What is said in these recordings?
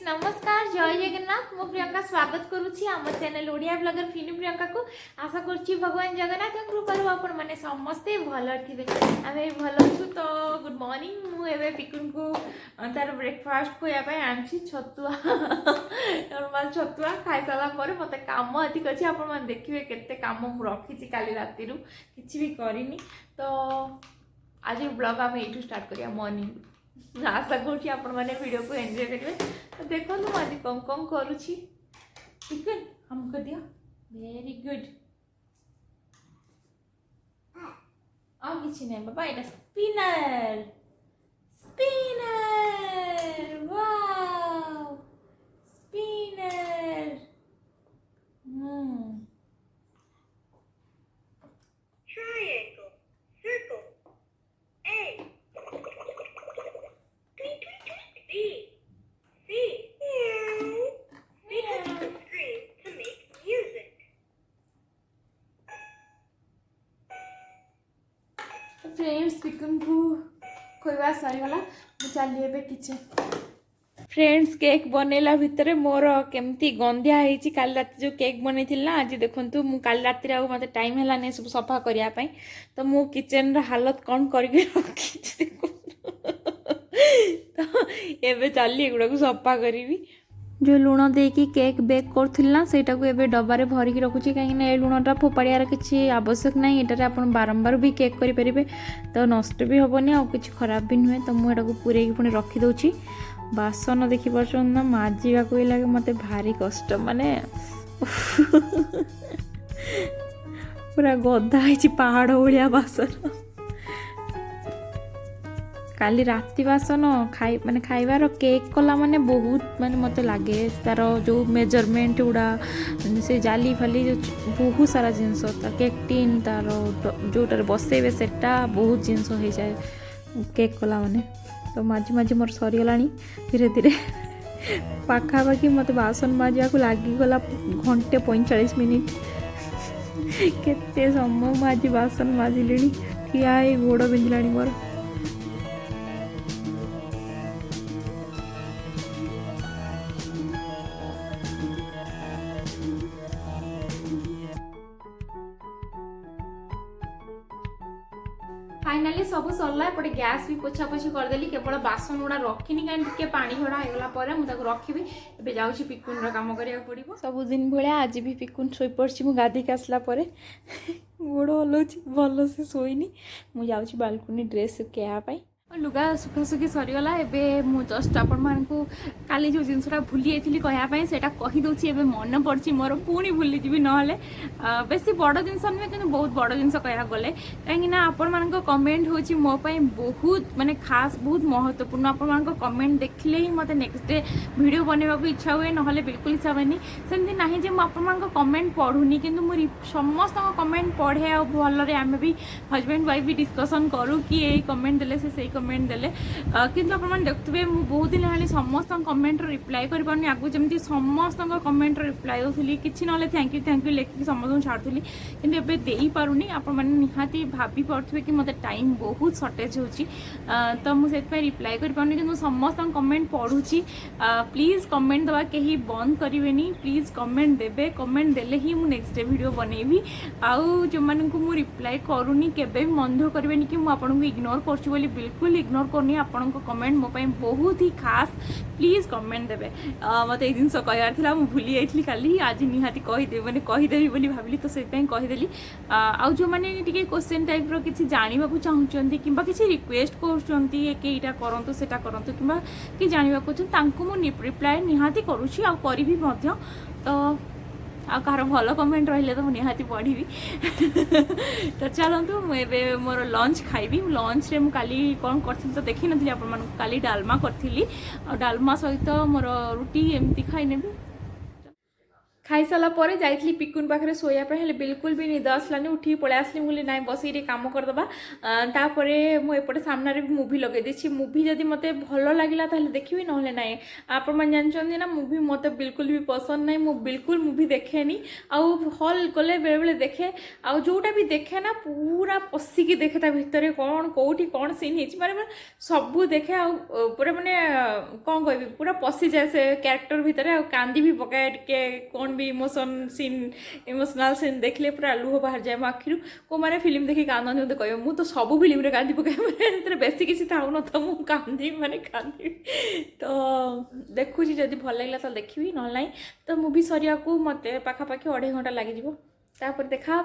नमस्कार जय जगन्नाथ मु प्रियंका स्वागत करुच्ची आम चैनल ओडिया ब्लॉगर फिनु प्रियंका को आशा करुच्ची भगवान जगन्नाथ कृपारू आपण मैंने समस्ते भल थे आम भल अच्छु तो गुड मॉर्निंग मुझे पिकुन को तार ब्रेकफास्ट खुआपाई आनी छतुआ नॉर्मल छतुआ खाई सारा मत कम अधिक अच्छे आप देखिए केते कम रखी काली राति किसी भी करनी तो आज ब्लॉग आम यू स्टार्ट करिया मॉर्निंग आशा करुँच आपण मैंने वीडियो को एंजॉय करेंगे तो देखो तुम आज कम कम करुँची हमको दिया वेरी गुड आ किसी नहीं बाबा ये spinner spinner wow spinner triangle, circle, A. B. C. They touch the screen to make music. Friends Pikun को खोवा सरीगला चलिए ए किचन फ्रेंड्स केक बनैला भितर मोर केमती गंधिया होती काली रात जो केक बनई ना आज देखु मु काली रात मत टाइम है सब सफा करने तो मु किचन हालत कौन करके रखी तो एबे चली एगुड़ा को सफा करी जो लुण देकी केक बेक करूँ सेटा को एबे डब्बारे भरिकी रखुची कहीं लुणटा फोपाड़ियार किसी आवश्यक ना यहाँ आप बारंबार भी केक करें तो नष्ट भी हेनी आ कि खराब भी नुहे तो मुझे पूरे पुणी रखीदे बासन देखिपुर ना माजिवा को लगे मत भारी कष्ट माने पूरा गदा है पहाड़ भाया बासन काली राति बासन खाई माने खाइबार केक कला माने बहुत माने मत लगे तार जो मेजरमेंट गुड़ा से जाली फाली जो बहुत सारा जिनस केक टीन तार जोटार बसैबे सेटा बहुत जिनस हो जाए केक कला माने तो माझी माझी मोर सरीगला धीरे धीरे पाखापाखि मत बासन माजा को लगिगला घंटे 45 मिनिट केते समय माझी बासन माजिली ठिया गोड़ बिंधला मोर फाइनाली सब सरला एपटे गैस भी पोछा पोछी करदेली केवल बासन गुड़ा रखिनी कहीं पानी झड़ा होगा मुझे रखी ए जाऊँगी पिकुन काम करा पड़ो सबुदिन भाया आज भी पिकुन शोपड़ी मुझे गाधिक आसला गोड़ हलाऊँ भल से शोनी मुझे बालकनी ड्रेस सुखापी लुगा सुखासुखी सरीगला एवं मु जस्ट आपण मानकु काली जो जिनसटा भूली जाइली कहवाई से कहीदे एवं मन पड़ी मोर पुणी भूलीजी ना बेसी बड़ जिनस नुहे कि बहुत बड़ जिनस कह गले कहीं आपण मान कमेंट हूँ मोपाई बहुत माने खास बहुत महत्वपूर्ण आपण मान कमेंट देखले ही मत नेक्स्ट डे वीडियो बनवा इच्छा हुए ना बिल्कुल इच्छा हुए सेमती ना जे मुझे कमेंट पढ़ुनी कि समस्त कमेंट पढ़े और भलरे आम भी हजबैंड वाइफ भी डिस्कसन करूँ कि यही कमेंट देले से कमेंट देले किंतु आपन देखुवे मु बहुत दिन हेली समस्त कमेंट रिप्लाई कर पानी आगु जमती समस्त कमेंट रिप्लाई दोली किछि नले थैंक यू लेखिक समस्त छाड़ुली किंतु एबे देई पारुनी आपण माने निहाती भाबी पड़थुवे कि मते टाइम बहुत शॉर्टेज होची तो मु सेत पे रिप्लाई कर पानी किंतु समस्त कमेंट पढुची प्लीज कमेंट दवा केही बंद करिवेनी प्लीज कमेंट देबे कमेंट देले ही मु नेक्स्ट डे वीडियो बनेबी आउ जो मानन को मु रिप्लाई करूनी केबे भी मन दुख करिवेनी कि मु आपन को इग्नोर करछु बोली बिल्कुल इग्नोर करनी आपण कमेंट मो बहुत ही खास प्लीज कमेंट देवे मत ये जिन कहार मुझे भूली जाइली काली आज निहाती कहीदे मैंने कहीदेवी बोली भाविली तो से कहीदेली आउ जो मैंने टी क्वेश्चन टाइप रो किसी जानवा चाहूँगी कि किसी रिक्वेस्ट करटा करूँ से करूँ कि जानवा चाहूँ रिप्लाय निहाती करुँची आ करी भी तो आ कहार भल कमेंट रही तो निहाती पढ़ी तो चलतु मुझे मोर लंच खाइबी लंच रे काली कौन करी तो देखी नी आप काली डालमा करी डालमा सहित मोर रुटी एमती खाई नेबी खाई सारा पर जाइली पिकुन पाखे शोया हेले बिल्कुल भी निद आसलानी उठी पलि आसली बोली ना बस कम करदे तापर मुझे सामने भी मुवी लगे देछि मुवी जदि मते भल लगिला ताहले देखिबी नहले नाई आपण मन जानछन्ती ना मुवी मते बिल्कुल भी पसंद नहीं मु बिल्कुल मुवी देखेनी आउ हॉल गले बेले बेले देखे आउ जोटा भी देखे ना पूरा पशिकी देखे ता भितर कौन कौटी कौन सीन हिच माने सबू देखे आउ पूरा माने कौन कहबी पूरा पशि जाए से कैरेक्टर भितर आ कांदी भी पकाए टिके कौन भी इमोशनल सीन देखले पूरा लुह बाहर जाए मो आखिर को मैंने फिल्म देखी कांदी मत कह मु तो सब फिल्म कांदी पकाए मैंने बेसी किसी था न तो मुझे कांदी माने कांदी तो देखुची जदि भल लगे तो देखी ना ना तो मुवी सरिया को मत पाखापाखि 2.5 घंटा लगे देखा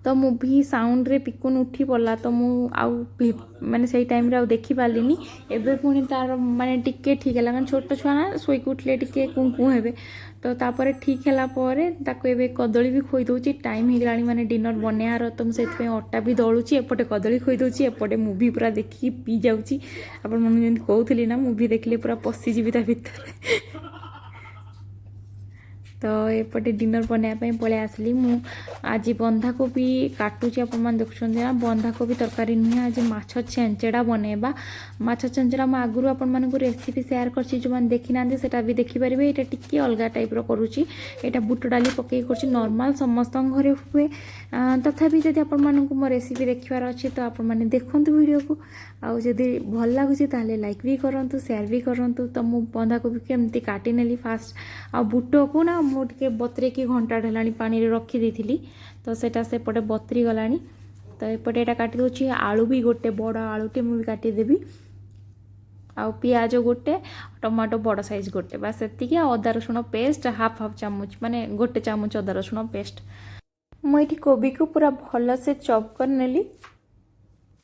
तो मुवी साउंड रे पिकुन उठी पड़ा तो मुझे माने से टाइम रे देखी पार्लिनी एबे पुणी तार माने टिके ठीक है कारण छोट छुआ ना शोक उठले टिके कुँ हेबे तो तापर ठीक है एबे कदली भी खोई दौची टाइम हो गलानी माने डिनर बनार तो मुझे अटा भी दलुची एपटे कदली खोई दौची एपटे मुवी पूरा देखिकी पी जाऊँगी आप कहूली ना मुवी देखले पूरा पशिजी ता भितर तो एपटे डिनर बनाया पलि आसली मु आज बंधाकोबी काटुची आप देखुं ना बंधाकोबी तरकारी नुहे आज माछ छेंचड़ा बनैबा माछ छेंचड़ा मैं आगुरी आपण रेसिपी शेयर कर जो मैंने देखी ना सेटा भी देखिपारे ये टिके अलग टाइप करुच्ची यहाँ बुट डाली पकई कर नॉर्मल समस्त घरे हुए तथापि जब आपण मो रेसिपी देखार अच्छे तो आपने देखूँ वीडियो को आउ जदि भल लगुच लाइक भी करूँ शेयर भी करूँ तो मुझे बंधाकोबी केमती काटी नेली फास्ट आ बुट को ना मुझे बतरे की घंटा ढलानी पानी रे रखी देथिली तो सेटा सेपटे बतरी गलानी तो एपटे एटा काटी दोची आलू भी गोटे बड़ आलूटे मुझे काटी देबी आउ पियाज गोटे टमाटो बड़ साइज गोटे बस एतिकी अदा रसुण पेस्ट हाफ चामच माने गोटे चामच अदा रसुण पेस्ट मुझे कोबी को पूरा भल से चॉप कर नेली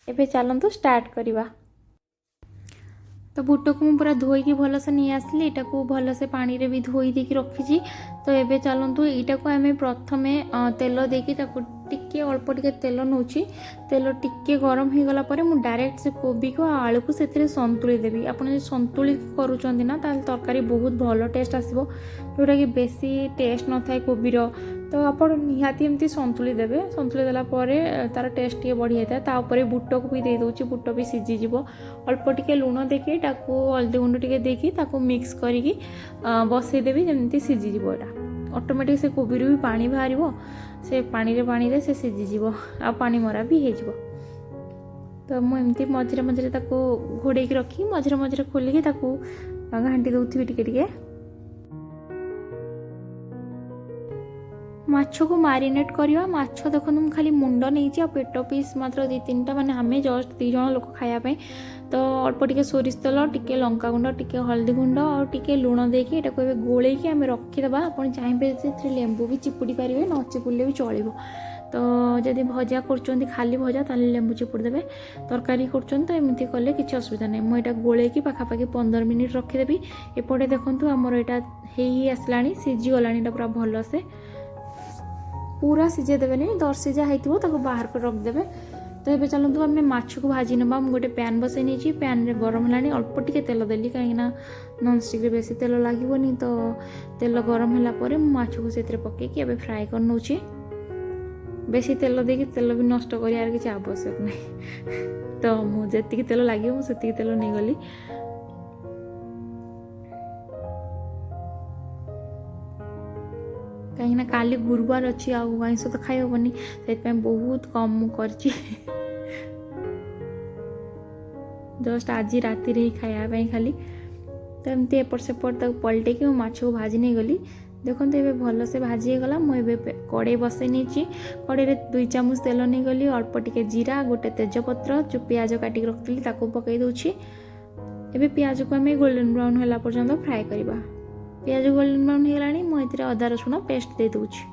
एबे चलतु स्टार्ट करिबा तो बुट को मुझे पूरा धोईकी भल से नहीं आसली यहाँ को भल से पानी रे भी धोई देकी रखी तो एबे चलतु यहाँ को आम प्रथमे तेल देकी टिके अल्प टिके तेल नौची तेल टिके गरम हो गला परे मु डायरेक्ट से कोबी को आलू को से संतुली देवी आप संतुलित करुँच ना ताल तरकारी बहुत भल टेस्ट आसो जोटा कि बेसी टेस्ट न थाए कोबीर तो आप निहाती एमती संतुली देवे संतुली देला परे तार टेस्ट टे बढ़ी जाए तापर बुट को भी दे दूची बुट भी सीझीज अल्प टिके लुण देके हल्दी गुंड टिके देकी ताको मिक्स करिकी बसईदेवी जमी सीझीज यहाँ ऑटोमेटिक से कोबी भी पानी बाहर से पानी रे से सीझीज आ पानी मरा भी हो तो मुझे मझे मझे घोड़े रखी मझे मझे खोलिकी घाटी दौथी टिके माछ को मारिनेट करवा माछ देखो मुझे खाली मुंड नहीं आ पेट पीस मात्र 2-3टा माने आमे जस्ट 2 जण लोक खायापे तो अल्प टिके सोरिष तेल टिके लंका गुंड टिके हल्दी गुंड और टिके लुण देकी एटा को गोले की आम रखीदबा आपन चाहिए लेंबू भी चिपुड़ी पारे न चिपुड़े भी चलो तो जदि भजा कर खाली भजा ताले लेंबू चिपुड़ी देवे तरकारी कर तो एमती कले किसी असुविधा नहीं मुझे गोले की पाखापाखि 15 मिनिट रखीदेवी एपटे देखूँ आमर यहाँ हो आसला सीझी गला पूरा भल से पूरा सीझे देवे दर सीझा होता बाहर कर रखिदेवे तो ये चलते आम माछ को भाजी ना गोटे पैन बसई नहीं पैन रे गरम है अल्प टिके तेल देली कहीं नॉनस्टिक रे बेसी तेल लगनी तो तेल गरम है माछ को से पकईकी फ्राए कर नौची बेसी तेल देकी तेल भी नष्ट कर किसी आवश्यक नहीं तो मुझे तेल लगे मुझे तेल नहीं गली कहीं काली गुरुवार अच्छी आईष तो खाई हेनी से बहुत कम कर जस्ट आज राति ही खायापाई खाली तो एमती एपट सेपट पलटे माछ को भाजी नहीं गली देखो ये भल से भाजी गला मुझे कड़े बसई नहीं कड़े 2 चामच तेल नहीं गली अल्प टिके जीरा गोटे तेजपत्र जो प्याज काटिक रखी पकई दूची एबे प्याज को आम गोल्डन ब्राउन होला पर्यंत फ्राए करवा प्याज गोल्डन ब्राउन होगलानी मुझे अदा रसुण पेस्ट दे दूची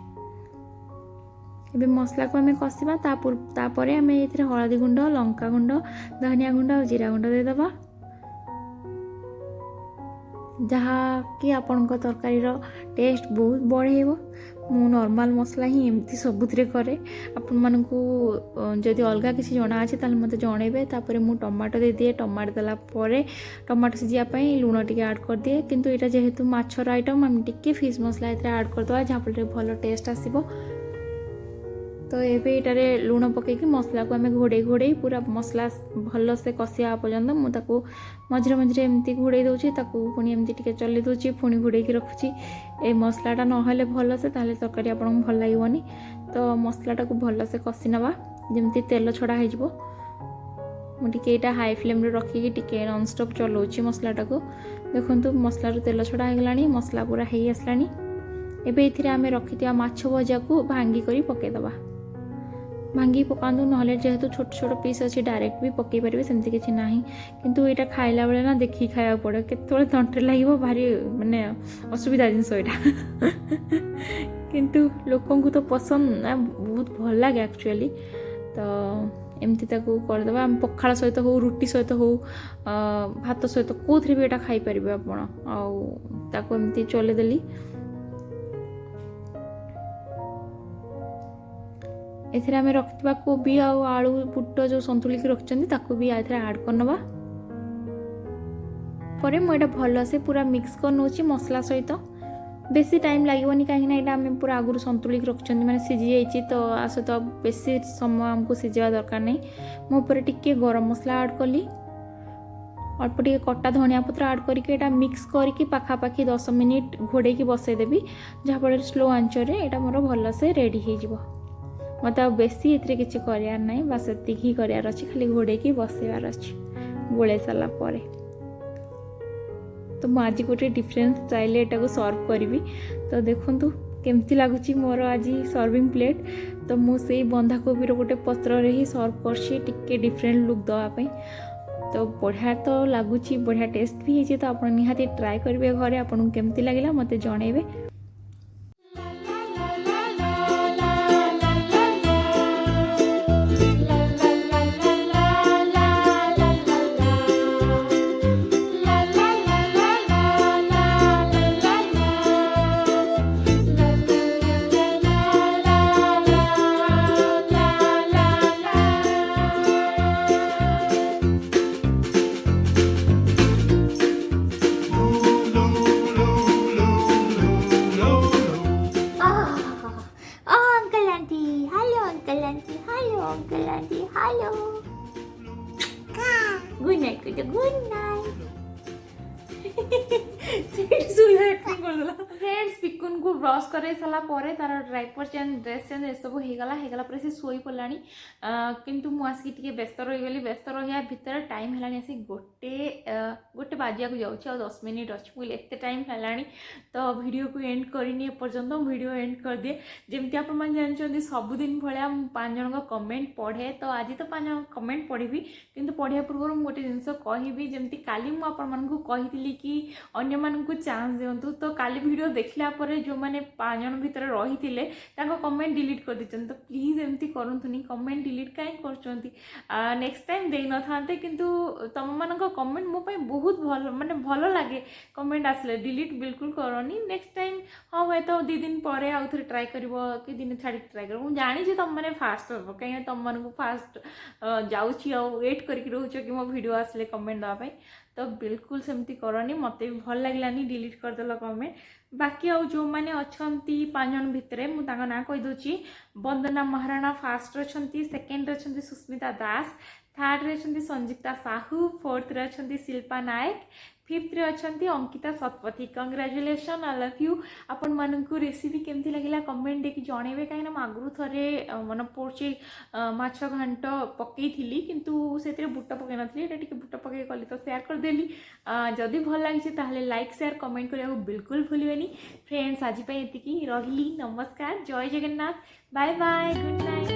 एबे मसला को आम कषा तापर आम ये हलदी गुंड लंका गुंड धनिया गुंड और जीरा गुंड देदबा जहाँ कि आपण तरकारी टेस्ट बहुत बढ़ेब ମୁଁ ନର୍ମାଲ ମସଲା ହିଁ ଏମିତି ସବୁଥିରେ କରେ। ଆପଣମାନଙ୍କୁ ଯଦି ଅଲଗା କିଛି ଜଣା ଅଛି ତାହେଲେ ମୋତେ ଜଣେଇବେ। ତାପରେ ମୁଁ ଟମାଟୋ ଦେଇଦିଏ। ଟମାଟୋ ଦେଲା ପରେ ଟମାଟୋ ସିଝିବା ପାଇଁ ଲୁଣ ଟିକେ ଆଡ଼୍ କରିଦିଏ। କିନ୍ତୁ ଏଇଟା ଯେହେତୁ ମାଛର ଆଇଟମ୍ ଆମେ ଟିକେ ଫିସ୍ ମସଲା ଏଥିରେ ଆଡ଼୍ କରିଦେବା, ଯାହାଫଳରେ ଭଲ ଟେଷ୍ଟ ଆସିବ। ତ ଏବେ ଏଇଟାରେ ଲୁଣ ପକାଇକି ମସଲାକୁ ଆମେ ଘୋଡ଼େଇ ପୁରା ମସଲା ଭଲସେ କଷିବା ପର୍ଯ୍ୟନ୍ତ ମୁଁ ତାକୁ ମଝିରେ ମଝିରେ ଏମିତି ଘୋଡ଼େଇ ଦେଉଛି, ତାକୁ ପୁଣି ଏମିତି ଟିକେ ଚଲେଇ ଦେଉଛି, ପୁଣି ଘୋଡ଼େଇକି ରଖୁଛି। ଏ ମସଲାଟା ନହେଲେ ଭଲସେ ତାହେଲେ ତରକାରୀ ଆପଣଙ୍କୁ ଭଲ ଲାଗିବନି। ତ ମସଲାଟାକୁ ଭଲସେ କଷି ନେବା ଯେମିତି ତେଲ ଛଡ଼ା ହେଇଯିବ। ମୁଁ ଟିକେ ଏଇଟା ହାଇ ଫ୍ଲେମ୍ରେ ରଖିକି ଟିକେ ନନ୍ଷ୍ଟପ୍ ଚଲାଉଛି ମସଲାଟାକୁ। ଦେଖନ୍ତୁ ମସଲାରୁ ତେଲ ଛଡ଼ା ହେଇଗଲାଣି, ମସଲା ପୁରା ହେଇ ଆସିଲାଣି। ଏବେ ଏଥିରେ ଆମେ ରଖିଥିବା ମାଛ ଭଜାକୁ ଭାଙ୍ଗି କରି ପକାଇଦେବା। ଭାଙ୍ଗି ପକାନ୍ତୁ, ନହେଲେ ଯେହେତୁ ଛୋଟ ଛୋଟ ପିସ୍ ଅଛି ଡାଇରେକ୍ଟ ବି ପକାଇ ପାରିବେ, ସେମିତି କିଛି ନାହିଁ। କିନ୍ତୁ ଏଇଟା ଖାଇଲା ବେଳେ ନା ଦେଖିକି ଖାଇବାକୁ ପଡ଼େ, କେତେବେଳେ ତଣ୍ଟିରେ ଲାଗିବ ଭାରି ମାନେ ଅସୁବିଧା ଜିନିଷ ଏଇଟା। କିନ୍ତୁ ଲୋକଙ୍କୁ ତ ପସନ୍ଦ ନା, ବହୁତ ଭଲ ଲାଗେ ଆକ୍ଚୁଆଲି। ତ ଏମିତି ତାକୁ କରିଦେବା। ଆମେ ପଖାଳ ସହିତ ହଉ, ରୁଟି ସହିତ ହଉ, ଭାତ ସହିତ କେଉଁଥିରେ ବି ଏଇଟା ଖାଇପାରିବେ ଆପଣ। ଆଉ ତାକୁ ଏମିତି ଚଲେଇଦେଲି। ଏଥିରେ ଆମେ ରଖିଥିବା କୋବି ଆଉ ଆଳୁ ବୁଟ ଯେଉଁ ସନ୍ତୁଳିକି ରଖିଛନ୍ତି ତାକୁ ବି ଏଥିରେ ଆଡ଼୍ କରିନେବା। ପରେ ମୁଁ ଏଇଟା ଭଲସେ ପୁରା ମିକ୍ସ କରିନେଉଛି ମସଲା ସହିତ। ବେଶୀ ଟାଇମ୍ ଲାଗିବନି, କାହିଁକିନା ଏଇଟା ଆମେ ପୁରା ଆଗରୁ ସନ୍ତୁଳିକି ରଖିଛନ୍ତି, ମାନେ ସିଝି ଯାଇଛି। ତ ଆ ସହିତ ବେଶୀ ସମୟ ଆମକୁ ସିଝିବା ଦରକାର ନାହିଁ। ମୁଁ ଉପରେ ଟିକେ ଗରମ ମସଲା ଆଡ଼୍ କଲି, ଅଳ୍ପ ଟିକେ କଟା ଧନିଆ ପତ୍ର ଆଡ଼୍ କରିକି ଏଇଟା ମିକ୍ସ କରିକି ପାଖାପାଖି 10 ମିନିଟ୍ ଘୋଡ଼େଇକି ବସାଇଦେବି, ଯାହାଫଳରେ ସ୍ଲୋ ଆଞ୍ଚରେ ଏଇଟା ମୋର ଭଲସେ ରେଡ଼ି ହେଇଯିବ। ମୋତେ ଆଉ ବେଶୀ ଏଥିରେ କିଛି କରିବାର ନାହିଁ, ବାସ୍ ଏତିକି ହିଁ କରିବାର ଅଛି, ଖାଲି ଘୋଡ଼େଇକି ବସାଇବାର ଅଛି ଗୋଳେଇ ସାରିଲା ପରେ। ତ ମୁଁ ଆଜି ଗୋଟେ ଡିଫରେଣ୍ଟ ଷ୍ଟାଇଲ୍ରେ ଏଟାକୁ ସର୍ଭ କରିବି। ତ ଦେଖନ୍ତୁ କେମିତି ଲାଗୁଛି ମୋର ଆଜି ସର୍ଭିଂ ପ୍ଲେଟ୍। ତ ମୁଁ ସେଇ ବନ୍ଧାକୋବିର ଗୋଟେ ପତ୍ରରେ ହିଁ ସର୍ଭ କରିଛି, ଟିକେ ଡିଫରେଣ୍ଟ ଲୁକ୍ ଦେବା ପାଇଁ। ତ ବଢ଼ିଆ ତ ଲାଗୁଛି, ବଢ଼ିଆ ଟେଷ୍ଟ ବି ହେଇଛି। ତ ଆପଣ ନିହାତି ଟ୍ରାଏ କରିବେ ଘରେ, ଆପଣଙ୍କୁ କେମିତି ଲାଗିଲା ମୋତେ ଜଣେଇବେ। Good night, good night. Friends Pikun को ब्रश करे सारा परे तार ड्राइपर चेंज ड्रेस चेंज ए सब हेगला पर से सोई पड़ानी। किंतु मु आसिक टिके व्यस्त रहीगली। व्यस्त रहिया भितर टाइम हेलानी आसी गोटे बाजिया को जाउछि आ 10 मिनिट अछि। मुझे एते टाइम हेलानी तो वीडियो को एंड करनी एपर्यंत वीडियो एंड कर दिए। जमती आप जानते सबुदिन भाया 5 जन कमेंट पढ़े, तो आज तो 5 जन कमेंट पढ़ी, किंतु पढ़िया पूर्व गोटे जिनस कहबी जमती काली मुझे कही कि अन्य मानकु चांस दिंतु। तो काली वीडियो देखला परे जो माने 5 जन भितर रही थिले ताको कमेंट डिलीट कर दिचन। तो प्लीज एमती करंतुनी, कमेंट डिलीट काई करचंती। नेक्स्ट टाइम देई न थांते, किंतु तम मानक कमेंट मो पई बहुत भल माने भल लागे। कमेंट आसले डिलीट बिल्कुल करनी। नेक्स्ट टाइम हाँ हुए तो 2 दिन पर आउ थे ट्राई करबो कि दिन छाड़ी ट्राई करबो। मु जानि जे तम माने फास्ट हो, कहीं तम मानकु फास्ट जाउछि आ वेट करके रहउछ कि मो वीडियो आसले कमेंट दवा पई। तो बिल्कुल सेमती करनी, मत भी भल लगे डिलीट करदेल कमेंट। बाकी आउ जो मैंने अच्छा 5 जन भितर मुझे ना कहीदे। वंदना महाराणा फास्ट अच्छी, सेकेंड अच्छी सुस्मिता दास, थर्ड रे अच्छी संजुक्ता साहू, फोर्थ रे अच्छी शिल्पा नायक, फिफ्थ रे अच्छी Ankita Satpathy. Congratulation, I love you. आपण मानकु रेसिपी केमती लगिला कमेंट देकी जणेबे, कहीं ना आगु थरे मन पड़े माछ घांट पकई थी, किंतु से बुट पकई नी, टिके बुट पकई कली तो शेयर करदेली। जदि भल लगी ताहले लाइक शेयर कमेंट करने बिल्कुल भूलिए। फ्रेंड्स आज एतिकी रही, नमस्कार, जय Jagannath, bye bye, good night.